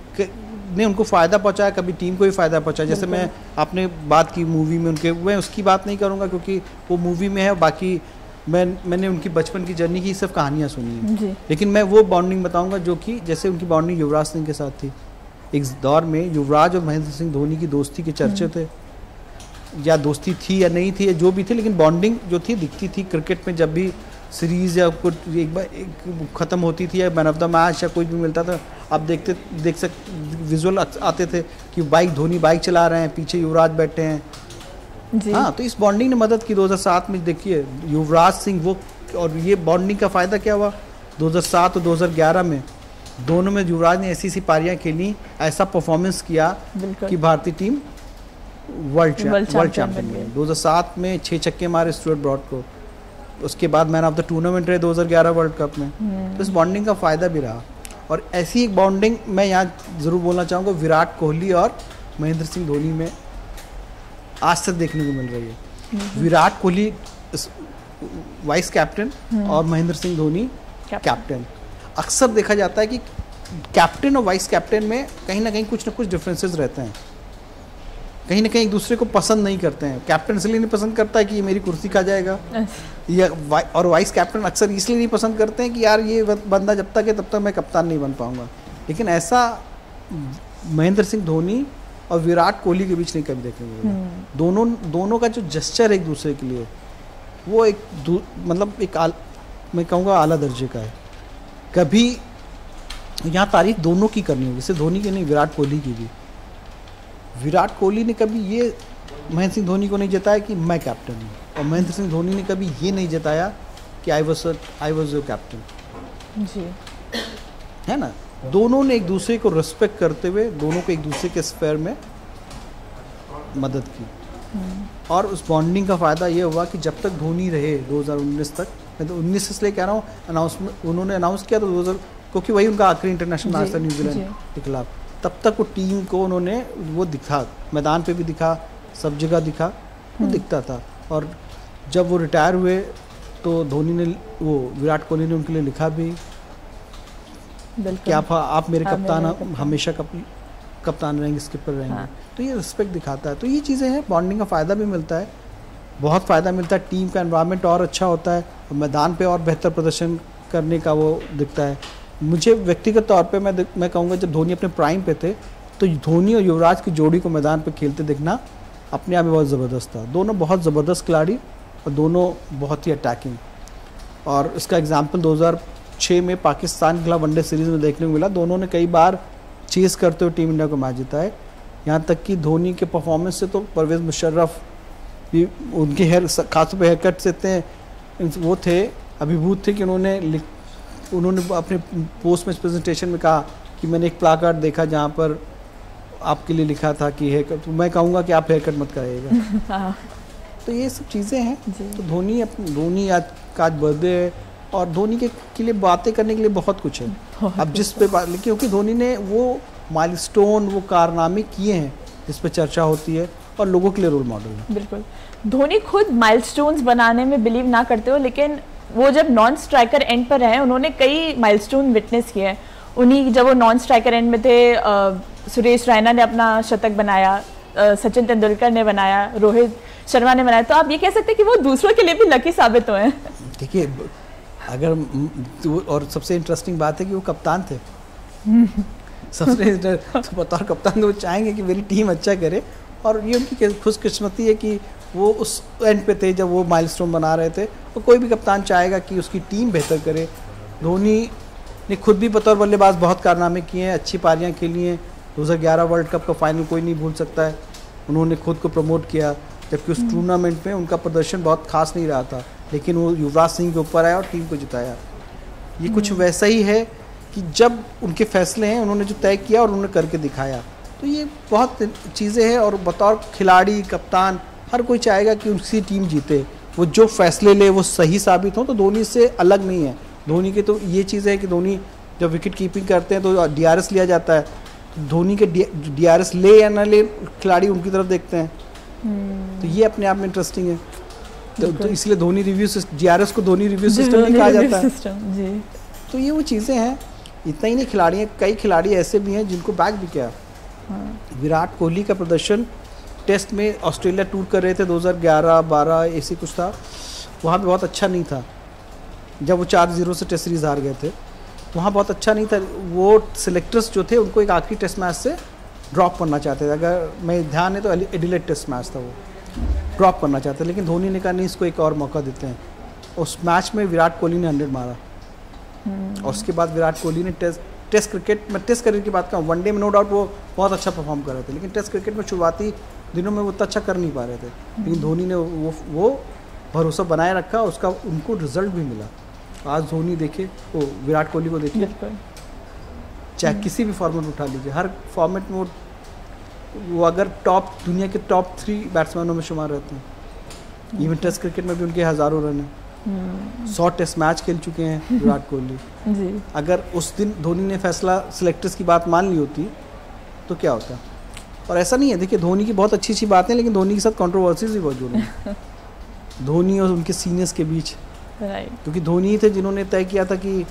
ने उनको फ़ायदा पहुंचाया, कभी टीम को भी फ़ायदा पहुंचाया। जैसे मैं आपने बात की मूवी में उनके, मैं उसकी बात नहीं करूंगा क्योंकि वो मूवी में है, बाकी मैंने उनकी बचपन की जर्नी की सिर्फ कहानियाँ सुनी हैं। लेकिन मैं वो बॉन्डिंग बताऊँगा जो कि जैसे उनकी बॉन्डिंग युवराज सिंह के साथ थी। एक दौर में युवराज और महेंद्र सिंह धोनी की दोस्ती के चर्चे थे, या दोस्ती थी या नहीं थी या जो भी थी, लेकिन बॉन्डिंग जो थी दिखती थी। क्रिकेट में जब भी सीरीज़ या कुछ एक बार ख़त्म होती थी या मैन ऑफ द मैच या कुछ भी मिलता था, आप देख विजुअल आते थे कि धोनी बाइक चला रहे हैं, पीछे युवराज बैठे हैं जी। हाँ, तो इस बॉन्डिंग ने मदद की। 2007 में देखिए युवराज सिंह वो, और ये बॉन्डिंग का फ़ायदा क्या हुआ 2007 और 2011 में दोनों में युवराज ने ऐसी पारियां खेली, ऐसा परफॉर्मेंस किया कि भारतीय टीम वर्ल्ड चैंपियन बनी। 2007 में 6 छक्के मारे स्टुअर्ट ब्रॉड को, उसके बाद मैन ऑफ द टूर्नामेंट रहे 2011 वर्ल्ड कप में। तो इस बॉन्डिंग का फ़ायदा भी रहा। और ऐसी एक बॉन्डिंग मैं यहाँ ज़रूर बोलना चाहूँगा विराट कोहली और महेंद्र सिंह धोनी में आज तक देखने को मिल रही है। विराट कोहली वाइस कैप्टन और महेंद्र सिंह धोनी कैप्टन। अक्सर देखा जाता है कि कैप्टन और वाइस कैप्टन में कहीं ना कुछ डिफरेंसेस रहते हैं, कहीं ना कहीं एक दूसरे को पसंद नहीं करते हैं। कैप्टन इसलिए नहीं पसंद करता है कि ये मेरी कुर्सी खा जाएगा, या और वाइस कैप्टन अक्सर इसलिए नहीं पसंद करते हैं कि यार ये बंदा जब तक है तब तक मैं कप्तान नहीं बन पाऊंगा। लेकिन ऐसा महेंद्र सिंह धोनी और विराट कोहली के बीच नहीं कभी देखने को मिला। दोनों का जो जेस्चर है एक दूसरे के लिए, वो एक मतलब एक मैं कहूँगा आला दर्जे का है। कभी यहाँ तारीफ दोनों की करनी होगी, जैसे धोनी की नहीं, विराट कोहली की भी। विराट कोहली ने कभी ये महेंद्र सिंह धोनी को नहीं जताया कि मैं कैप्टन हूँ, और महेंद्र सिंह धोनी ने कभी ये नहीं जताया कि आई वॉज योर कैप्टन जी, है ना। दोनों ने एक दूसरे को रिस्पेक्ट करते हुए दोनों को एक दूसरे के स्फेयर में मदद की। और उस बॉन्डिंग का फ़ायदा ये हुआ कि जब तक धोनी रहे 2019 तक, मैं तो 19 इसलिए कह रहा हूँ, अनाउंसमेंट उन्होंने अनाउंस किया तो 2000, क्योंकि वही उनका आखिरी इंटरनेशनल मैच था न्यूजीलैंड के खिलाफ। तब तक वो टीम को उन्होंने वो दिखा, मैदान पे भी दिखा, सब जगह दिखा, वो दिखता था। और जब वो रिटायर हुए तो धोनी ने वो विराट कोहली ने उनके लिए लिखा भी कि आप मेरे कप्तान हमेशा कप्तान रहेंगे, स्किपर रहेंगे। हाँ। तो ये रिस्पेक्ट दिखाता है। तो ये चीज़ें हैं, बॉन्डिंग का फ़ायदा भी मिलता है, बहुत फ़ायदा मिलता है। टीम का एनवायरनमेंट और अच्छा होता है, मैदान पे और बेहतर प्रदर्शन करने का वो दिखता है। मुझे व्यक्तिगत तौर पे मैं कहूँगा जब धोनी अपने प्राइम पे थे तो धोनी और युवराज की जोड़ी को मैदान पे खेलते देखना अपने आप में बहुत ज़बरदस्त था। दोनों बहुत ज़बरदस्त खिलाड़ी और दोनों बहुत ही अटैकिंग। और इसका एग्जाम्पल 2006 में पाकिस्तान के खिलाफ वनडे सीरीज़ में देखने को मिला। दोनों ने कई बार चेस करते हुए टीम इंडिया को मैच जीता है। यहाँ तक कि धोनी के परफॉर्मेंस से तो परवेज़ मुशर्रफ भी उनके खासतौर पर हेयर कट से इतने वो थे, अभिभूत थे कि उन्होंने अपने पोस्ट मैच प्रेजेंटेशन में कहा कि मैंने एक प्लाकार्ड देखा जहाँ पर आपके लिए लिखा था कि हेयर कट, तो मैं कहूँगा कि आप हेयर कट मत कराइएगा। तो ये सब चीज़ें हैं। तो धोनी आज का बर्थडे है और धोनी के लिए बातें करने के लिए बहुत कुछ है। अब जिस पे बात, क्योंकि धोनी ने वो माइलस्टोन, वो कारनामे किए हैं जिस पे चर्चा होती है और लोगों के लिए रोल मॉडल है। बिल्कुल। धोनी खुद माइलस्टोन्स बनाने में बिलीव ना करते हो, लेकिन वो जब नॉन स्ट्राइकर एंड पर रहे उन्होंने कई माइलस्टोन विटनेस किए हैं। उन्हीं जब वो नॉन स्ट्राइकर एंड में थे, सुरेश रैना ने अपना शतक बनाया, सचिन तेंदुलकर ने बनाया, रोहित शर्मा ने बनाया। तो आप ये कह सकते हैं कि वो दूसरों के लिए भी लकी साबित हुए हैं। देखिए, अगर और सबसे इंटरेस्टिंग बात है कि वो कप्तान थे। सबसे बतौर कप्तान तो वो चाहेंगे कि मेरी टीम अच्छा करे, और ये उनकी खुशकिस्मती है कि वो उस एंड पे थे जब वो माइलस्टोन बना रहे थे। तो कोई भी कप्तान चाहेगा कि उसकी टीम बेहतर करे। धोनी ने खुद भी बतौर बल्लेबाज बहुत कारनामे किए हैं, अच्छी पारियां खेली हैं। 2011 वर्ल्ड कप का फाइनल कोई नहीं भूल सकता है, उन्होंने खुद को प्रमोट किया, जबकि उस टूर्नामेंट में उनका प्रदर्शन बहुत खास नहीं रहा था, लेकिन वो युवराज सिंह के ऊपर आया और टीम को जिताया। ये कुछ वैसा ही है कि जब उनके फैसले हैं, उन्होंने जो तय किया और उन्होंने करके दिखाया। तो ये बहुत चीज़ें हैं, और बतौर खिलाड़ी, कप्तान, हर कोई चाहेगा कि उसकी टीम जीते। वो जो फैसले ले वो सही साबित हो, तो धोनी से अलग नहीं है। धोनी के तो ये चीज़ है कि धोनी जब विकेट कीपिंग करते हैं तो DRS लिया जाता है, धोनी के DRS ले या ना ले खिलाड़ी उनकी तरफ देखते हैं। तो ये अपने आप में इंटरेस्टिंग है। तो इसलिए धोनी रिव्यू DRS को धोनी रिव्यू सिस्टम भी कहा जाता है जी। तो ये वो चीज़ें हैं। इतना ही नहीं, खिलाड़ी हैं, कई खिलाड़ी ऐसे भी हैं जिनको बैक भी किया। विराट कोहली का प्रदर्शन टेस्ट में ऑस्ट्रेलिया टूर कर रहे थे 2011-12 ऐसी कुछ था, वहाँ भी बहुत अच्छा नहीं था। जब वो 4-0 से टेस्ट सीरीज हार गए थे, वहाँ बहुत अच्छा नहीं था। वो सिलेक्टर्स जो थे उनको एक आखिरी टेस्ट मैच से ड्रॉप करना चाहते थे। अगर मैं ध्यान है तो एडिलेड टेस्ट मैच था, वो ड्रॉप करना चाहते, लेकिन धोनी ने कहा नहीं, इसको एक और मौका देते हैं। उस मैच में विराट कोहली ने 100 मारा। और उसके बाद विराट कोहली ने टेस्ट क्रिकेट में, टेस्ट करियर की बात करूँ, वनडे में नो डाउट वो बहुत अच्छा परफॉर्म कर रहे थे, लेकिन टेस्ट क्रिकेट में शुरुआती दिनों में वो उतना अच्छा कर नहीं पा रहे थे। लेकिन धोनी ने वो भरोसा बनाए रखा, उसका उनको रिजल्ट भी मिला। आज धोनी देखे, वो विराट कोहली को देखिए, चाहे किसी भी फॉर्मेट उठा लीजिए, हर फॉर्मेट में वो अगर दुनिया के टॉप 3 बैट्समैनों में शुमार रहते हैं। इवन टेस्ट क्रिकेट में भी उनके हज़ारों रन हैं। 100 टेस्ट मैच खेल चुके हैं विराट कोहली जी। अगर उस दिन धोनी ने फैसला सिलेक्टर्स की बात मान ली होती तो क्या होता। और ऐसा नहीं है, देखिए धोनी की बहुत अच्छी बात है, लेकिन धोनी के साथ कंट्रोवर्सीज भी बहुत जुड़ी हैं धोनी और उनके सीनियर्स के बीच। क्योंकि धोनी ही थे जिन्होंने तय किया था कि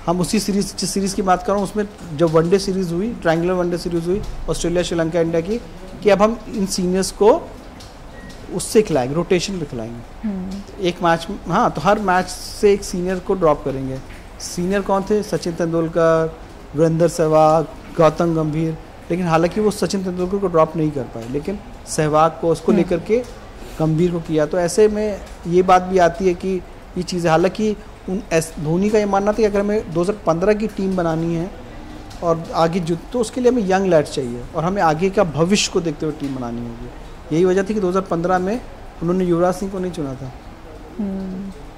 हम उसी सीरीज़ की बात कर रहा हूँ, उसमें जब वनडे सीरीज़ हुई, ट्रायंगुलर वनडे सीरीज़ हुई ऑस्ट्रेलिया, श्रीलंका, इंडिया की, कि अब हम इन सीनियर्स को उससे खिलाएंगे, रोटेशन पे खिलाएंगे एक मैच में। हाँ, तो हर मैच से एक सीनियर को ड्रॉप करेंगे। सीनियर कौन थे? सचिन तेंदुलकर, वीरेंद्र सहवाग, गौतम गंभीर। लेकिन हालांकि वो सचिन तेंदुलकर को ड्रॉप नहीं कर पाए, लेकिन सहवाग को, उसको लेकर के गंभीर को किया। तो ऐसे में ये बात भी आती है कि ये चीज़ें, हालांकि धोनी का ये मानना था कि अगर हमें 2015 की टीम बनानी है और आगे तो उसके लिए हमें यंग लैड्स चाहिए और हमें आगे का भविष्य को देखते हुए टीम बनानी होगी। यही वजह थी कि 2015 में उन्होंने युवराज सिंह को नहीं चुना था।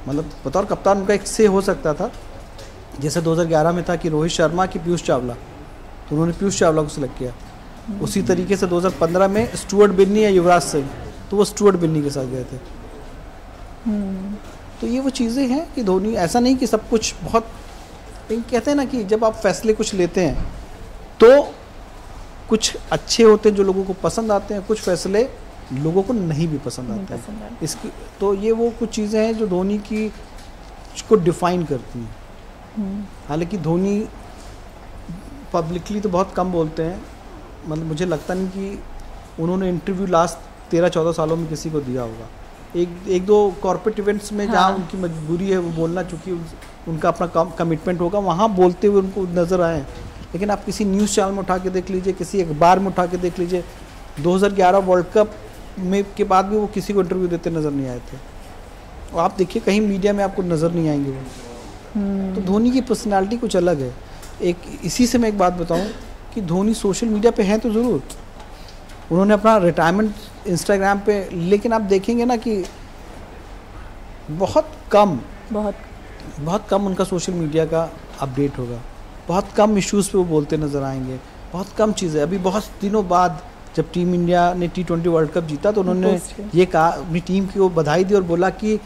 मतलब बतौर कप्तान उनका एक से हो सकता था, जैसे 2011 में था कि रोहित शर्मा की पीयूष चावला, तो उन्होंने पीयूष चावला को सिलेक्ट किया। उसी तरीके से 2015 में स्टुअर्ट बिन्नी या युवराज सिंह, तो वो स्टुअर्ट बिन्नी के साथ गए थे। तो ये वो चीज़ें हैं कि धोनी, ऐसा नहीं कि सब कुछ बहुत, कहते हैं ना कि जब आप फैसले कुछ लेते हैं तो कुछ अच्छे होते हैं जो लोगों को पसंद आते हैं, कुछ फैसले लोगों को नहीं भी पसंद आते हैं। इसकी तो ये वो कुछ चीज़ें हैं जो धोनी की को डिफाइन करती हैं। हालांकि धोनी पब्लिकली तो बहुत कम बोलते हैं, मतलब मुझे लगता नहीं कि उन्होंने इंटरव्यू लास्ट 13-14 सालों में किसी को दिया होगा। एक दो कॉर्पोरेट इवेंट्स में जहाँ उनकी मजबूरी है वो बोलना, चूँकि उनका अपना कमिटमेंट होगा, वहाँ बोलते हुए उनको नज़र आए। लेकिन आप किसी न्यूज़ चैनल में उठा के देख लीजिए, किसी अखबार में उठा के देख लीजिए, 2011 वर्ल्ड कप में के बाद भी वो किसी को इंटरव्यू देते नज़र नहीं आए थे। और आप देखिए कहीं मीडिया में आपको नज़र नहीं आएंगे वो। तो धोनी की पर्सनालिटी कुछ अलग है। इसी से मैं एक बात बताऊं कि धोनी सोशल मीडिया पे हैं तो ज़रूर, उन्होंने अपना रिटायरमेंट इंस्टाग्राम पे, लेकिन आप देखेंगे ना कि बहुत कम उनका सोशल मीडिया का अपडेट होगा, बहुत कम इश्यूज़ पे वो बोलते नज़र आएंगे, बहुत कम चीज़ें। अभी बहुत दिनों बाद जब टीम इंडिया ने T20 वर्ल्ड कप जीता तो उन्होंने ये कहा, अपनी टीम की वो बधाई दी और बोला कि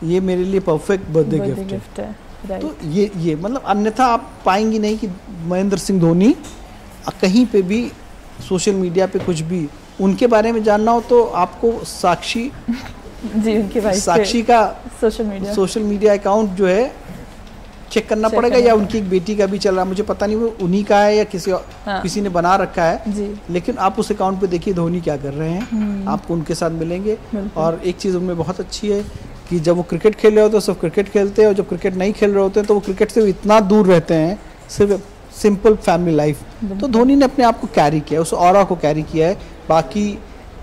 ये मेरे लिए परफेक्ट बर्थडे गिफ्ट है। तो ये मतलब अन्यथा आप पाएंगी नहीं कि महेंद्र सिंह धोनी कहीं पे भी सोशल मीडिया पे कुछ भी उनके बारे में जानना हो तो आपको साक्षी का सोशल मीडिया अकाउंट जो है चेक करना पड़ेगा, या उनकी एक बेटी का भी चल रहा है, मुझे पता नहीं वो उन्हीं का है या किसी ने बना रखा है, लेकिन आप उस अकाउंट पे देखिए धोनी क्या कर रहे हैं, आपको उनके साथ मिलेंगे। और एक चीज़ उनमें बहुत अच्छी है कि जब वो क्रिकेट खेल रहे होते हैं सिर्फ क्रिकेट खेलते हैं, और जब क्रिकेट नहीं खेल रहे होते हैं तो वो क्रिकेट से इतना दूर रहते हैं, सिर्फ सिंपल फैमिली लाइफ। तो धोनी ने अपने आप को कैरी किया, उस ऑरा को कैरी किया है। बाकी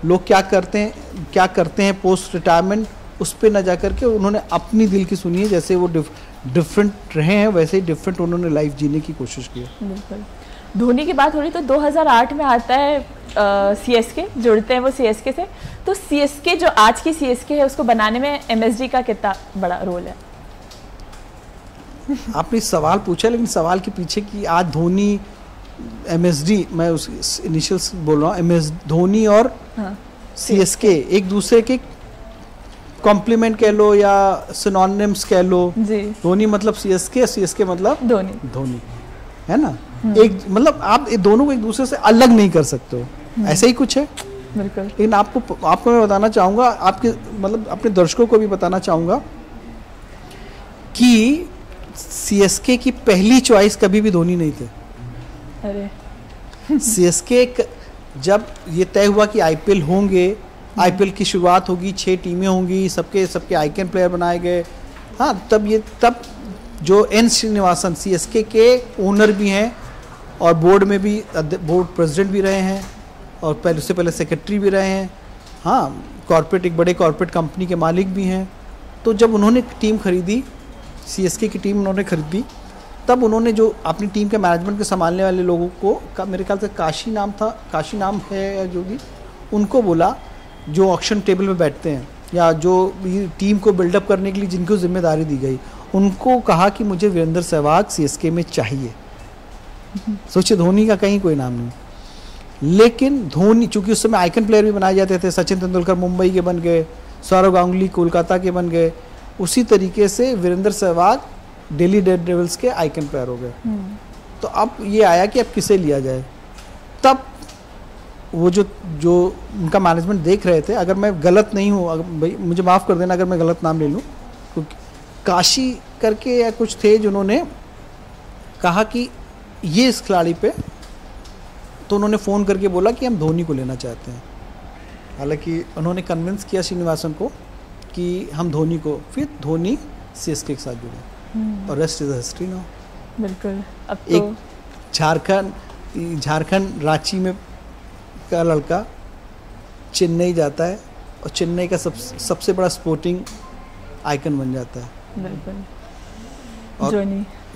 लोग क्या करते हैं पोस्ट रिटायरमेंट, उस पर न जा करके उन्होंने अपनी दिल की सुनी है। जैसे वो डिफरेंट रहे हैं वैसे ही डिफरेंट उन्होंने लाइफ जीने की कोशिश की है। बिल्कुल। धोनी की बात हो रही तो 2008 में आता है CSK, जुड़ते हैं वो CSK से। तो CSK जो आज की CSK है उसको बनाने में MSD का कितना बड़ा रोल है? आपने सवाल पूछा, लेकिन सवाल के पीछे की आज धोनी MSD, मैं उस इनिशियल्स बोल रहा हूँ, धोनी और CSK एक दूसरे के कॉम्प्लीमेंट कह लो या सिनोनिम्स कह लो। जी। धोनी मतलब सीएसके, सीएसके मतलब धोनी, है ना। एक मतलब आप ये दोनों को एक दूसरे से अलग नहीं कर सकते हो, ऐसा ही कुछ है। बिल्कुल। लेकिन आपको मैं बताना चाहूँगा, आपके मतलब अपने दर्शकों को भी बताना चाहूँगा कि सीएसके की पहली चॉइस कभी भी धोनी नहीं थे। अरे सीएसके जब ये तय हुआ कि आईपीएल होंगे, आईपीएल की शुरुआत होगी, 6 टीमें होंगी, सबके आइकन प्लेयर बनाए गए। हाँ, तब जो एन श्रीनिवासन सीएसके के ओनर भी हैं और बोर्ड में भी बोर्ड प्रेसिडेंट भी रहे हैं और उससे पहले सेक्रेटरी भी रहे हैं। हाँ, एक बड़े कॉर्पोरेट कंपनी के मालिक भी हैं। तो जब उन्होंने टीम खरीदी, सीएसके की टीम उन्होंने खरीदी, तब उन्होंने जो अपनी टीम के मैनेजमेंट के संभालने वाले लोगों को मेरे ख्याल से काशी नाम है या जो भी, उनको बोला, जो ऑक्शन टेबल पे बैठते हैं या जो टीम को बिल्डअप करने के लिए जिनको जिम्मेदारी दी गई, उनको कहा कि मुझे वीरेंद्र सहवाग सीएसके में चाहिए। सोचिए, धोनी का कहीं कोई नाम नहीं। लेकिन धोनी, चूंकि उस समय आइकन प्लेयर भी बनाए जाते थे, सचिन तेंदुलकर मुंबई के बन गए, सौरव गांगुली कोलकाता के बन गए, उसी तरीके से वीरेंद्र सहवाग दिल्ली डेयरडेविल्स के आइकन प्लेयर हो गए। तो अब ये आया कि अब किसे लिया जाए। तब वो जो उनका मैनेजमेंट देख रहे थे, अगर मैं गलत नहीं हूँ, भाई मुझे माफ़ कर देना अगर मैं गलत नाम ले लूँ, क्योंकि काशी करके या कुछ थे जिन्होंने कहा कि ये इस खिलाड़ी पे, तो उन्होंने फ़ोन करके बोला कि हम धोनी को लेना चाहते हैं। हालांकि उन्होंने कन्विंस किया श्रीनिवासन को कि हम धोनी को, फिर धोनी सीएसके के साथ जुड़े और रेस्ट इज हिस्ट्री नाउ। बिल्कुल। अब तो एक झारखंड रांची में का लड़का चेन्नई जाता है और चेन्नई का सबसे बड़ा स्पोर्टिंग आइकन बन जाता है। बिल्कुल। और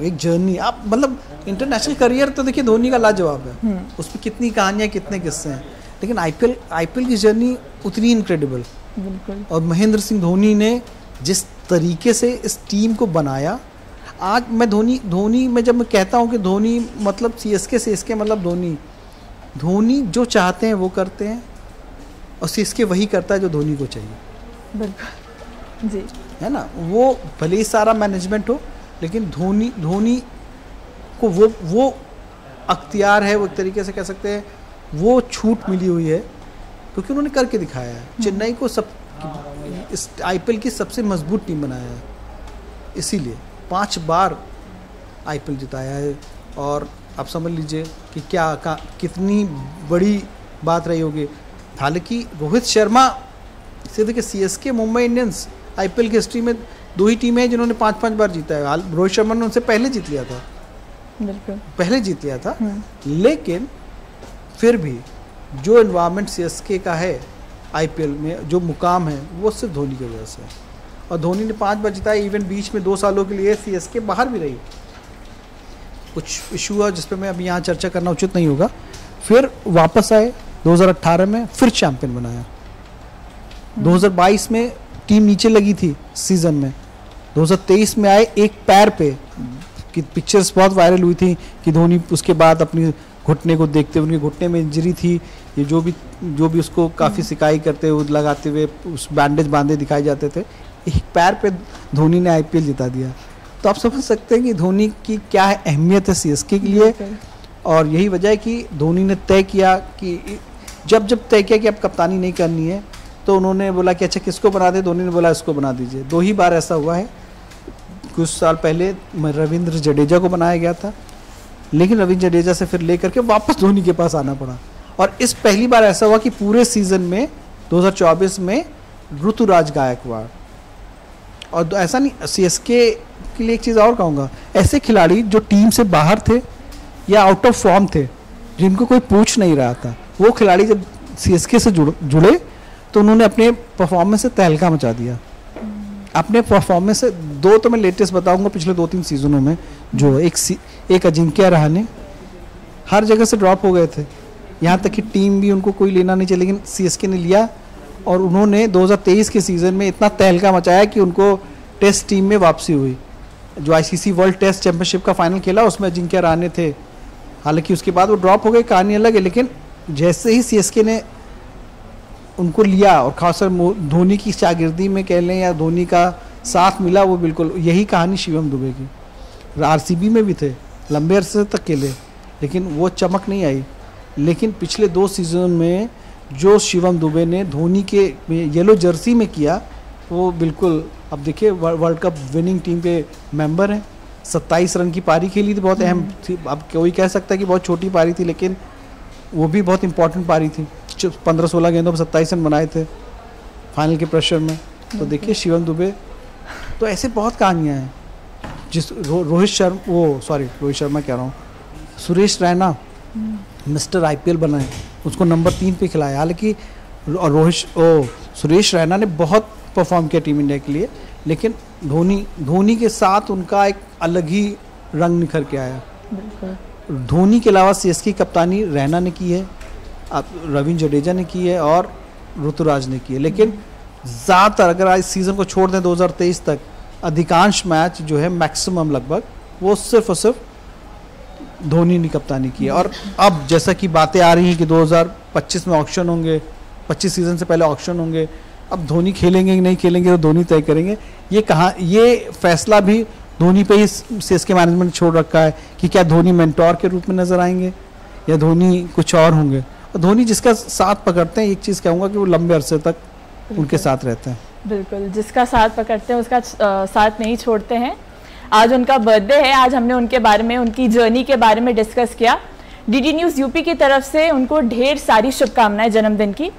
एक जर्नी, आप मतलब इंटरनेशनल करियर तो देखिए धोनी का लाजवाब है, उसमें कितनी कहानियां, कितने किस्से हैं, लेकिन आईपीएल की जर्नी उतनी इनक्रेडिबल। बिल्कुल। और महेंद्र सिंह धोनी ने जिस तरीके से इस टीम को बनाया, आज मैं धोनी में जब मैं कहता हूँ कि धोनी मतलब सीएसके मतलब धोनी जो चाहते हैं वो करते हैं और सीएसके वही करता है जो धोनी को चाहिए। बिल्कुल जी, है ना। वो भले ही सारा मैनेजमेंट हो, लेकिन धोनी को वो अख्तियार है, वो एक तरीके से कह सकते हैं वो छूट मिली हुई है, क्योंकि उन्होंने करके दिखाया है। चेन्नई को इस आईपीएल की सबसे मजबूत टीम बनाया है, इसीलिए 5 बार आईपीएल जिताया है। और आप समझ लीजिए कि कितनी बड़ी बात रही होगी। हालांकि रोहित शर्मा से देखिए, सीएसके मुंबई इंडियंस आईपीएल की हिस्ट्री में 2 ही टीमें हैं जिन्होंने 5-5 बार जीता है। रोहित शर्मा ने उनसे पहले जीत लिया था। बिल्कुल, पहले जीत लिया था। लेकिन फिर भी जो एनवायरनमेंट सीएसके का है आईपीएल में, जो मुकाम है, वो सिर्फ धोनी की वजह से है। और धोनी ने 5 बार जिताया। इवन बीच में 2 सालों के लिए सीएसके बाहर भी रही, कुछ इशू हुआ जिस पे मैं अभी यहाँ चर्चा करना उचित नहीं होगा। फिर वापस आए 2018 में, फिर चैंपियन बनाया। 2022 में टीम नीचे लगी थी सीजन में, 2023 में आए एक पैर पे, कि पिक्चर्स बहुत वायरल हुई थी कि धोनी उसके बाद अपनी घुटने को देखते हुए, उनके घुटने में इंजरी थी, ये जो भी उसको काफ़ी सिकाई करते हुए, लगाते हुए उस बैंडेज बांधे दिखाए जाते थे, एक पैर पे धोनी ने आईपीएल जिता दिया। तो आप समझ सकते हैं कि धोनी की क्या है अहमियत है सीएसके के लिए। और यही वजह है कि धोनी ने तय किया कि जब तय किया कि अब कप्तानी नहीं करनी है, तो उन्होंने बोला कि अच्छा किसको बना दे, धोनी ने बोला इसको बना दीजिए। 2 ही बार ऐसा हुआ है। कुछ साल पहले रविंद्र जडेजा को बनाया गया था, लेकिन रविंद्र जडेजा से फिर लेकर के वापस धोनी के पास आना पड़ा। और इस पहली बार ऐसा हुआ कि पूरे सीजन में 2024 में ऋतुराज गायकवाड़। और ऐसा नहीं, सीएसके के लिए एक चीज़ और कहूँगा, ऐसे खिलाड़ी जो टीम से बाहर थे या आउट ऑफ फॉर्म थे, जिनको कोई पूछ नहीं रहा था, वो खिलाड़ी जब सीएसके से जुड़े तो उन्होंने अपने परफॉर्मेंस से तहलका मचा दिया। अपने परफॉर्मेंस से 2 तो मैं लेटेस्ट बताऊंगा पिछले 2-3 सीजनों में, जो एक अजिंक्य रहाणे हर जगह से ड्रॉप हो गए थे, यहाँ तक कि टीम भी उनको कोई लेना नहीं चाहिए, लेकिन सीएसके ने लिया और उन्होंने 2023 के सीज़न में इतना तहलका मचाया कि उनको टेस्ट टीम में वापसी हुई। जो आईसीसी वर्ल्ड टेस्ट चैंपियनशिप का फाइनल खेला उसमें अजिंक्य रहाणे थे। हालांकि उसके बाद वो ड्रॉप हो गए, कहानी अलग है, लेकिन जैसे ही सीएसके ने उनको लिया और खासकर धोनी की शागिर्दी में कह लें या धोनी का साथ मिला, वो बिल्कुल यही कहानी शिवम दुबे की। आरसीबी में भी थे, लंबे अरसे तक खेले, लेकिन वो चमक नहीं आई। लेकिन पिछले 2 सीजन में जो शिवम दुबे ने धोनी के येलो जर्सी में किया, वो बिल्कुल, अब देखिए वर्ल्ड कप विनिंग टीम के मेंबर हैं। 27 रन की पारी खेली थी, बहुत अहम थी। अब कोई कह सकता है कि बहुत छोटी पारी थी, लेकिन वो भी बहुत इंपॉर्टेंट पारी थी। 15-16 गेंदों में 27 रन बनाए थे फाइनल के प्रेशर में। तो देखिए शिवम दुबे, तो ऐसे बहुत कहानियाँ हैं। जिस रोहित शर्मा कह रहा हूँ, सुरेश रैना मिस्टर आईपीएल बनाए, उसको नंबर 3 पे खिलाया। हालांकि सुरेश रैना ने बहुत परफॉर्म किया टीम इंडिया के लिए, लेकिन धोनी के साथ उनका एक अलग ही रंग निखर के आया। धोनी के अलावा सीएसके की कप्तानी रैना ने की है, रविंद्र जडेजा ने की है और ऋतुराज ने की है। लेकिन ज़्यादातर अगर आज सीज़न को छोड़ दें 2023 तक, अधिकांश मैच जो है मैक्सिमम लगभग वो सिर्फ और सिर्फ धोनी ने कप्तानी की है। और अब जैसा कि बातें आ रही हैं कि 2025 में ऑक्शन होंगे, 25 सीज़न से पहले ऑक्शन होंगे, अब धोनी खेलेंगे कि नहीं खेलेंगे तो धोनी तय करेंगे। ये फैसला भी धोनी पे ही सीएसके मैनेजमेंट ने छोड़ रखा है कि क्या धोनी मेंटोर के रूप में नजर आएंगे या धोनी कुछ और होंगे। और धोनी जिसका साथ पकड़ते हैं, एक चीज़ कहूँगा कि वो लंबे अरसे तक उनके साथ रहते हैं। बिल्कुल, जिसका साथ पकड़ते हैं उसका साथ नहीं छोड़ते हैं। आज उनका बर्थडे है, आज हमने उनके बारे में, उनकी जर्नी के बारे में डिस्कस किया। डीडी न्यूज़ यूपी की तरफ से उनको ढेर सारी शुभकामनाएं जन्मदिन की।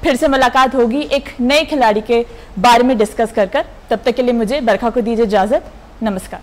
फिर से मुलाकात होगी एक नए खिलाड़ी के बारे में डिस्कस कर। तब तक के लिए मुझे बरखा को दीजिए इजाज़त। नमस्कार।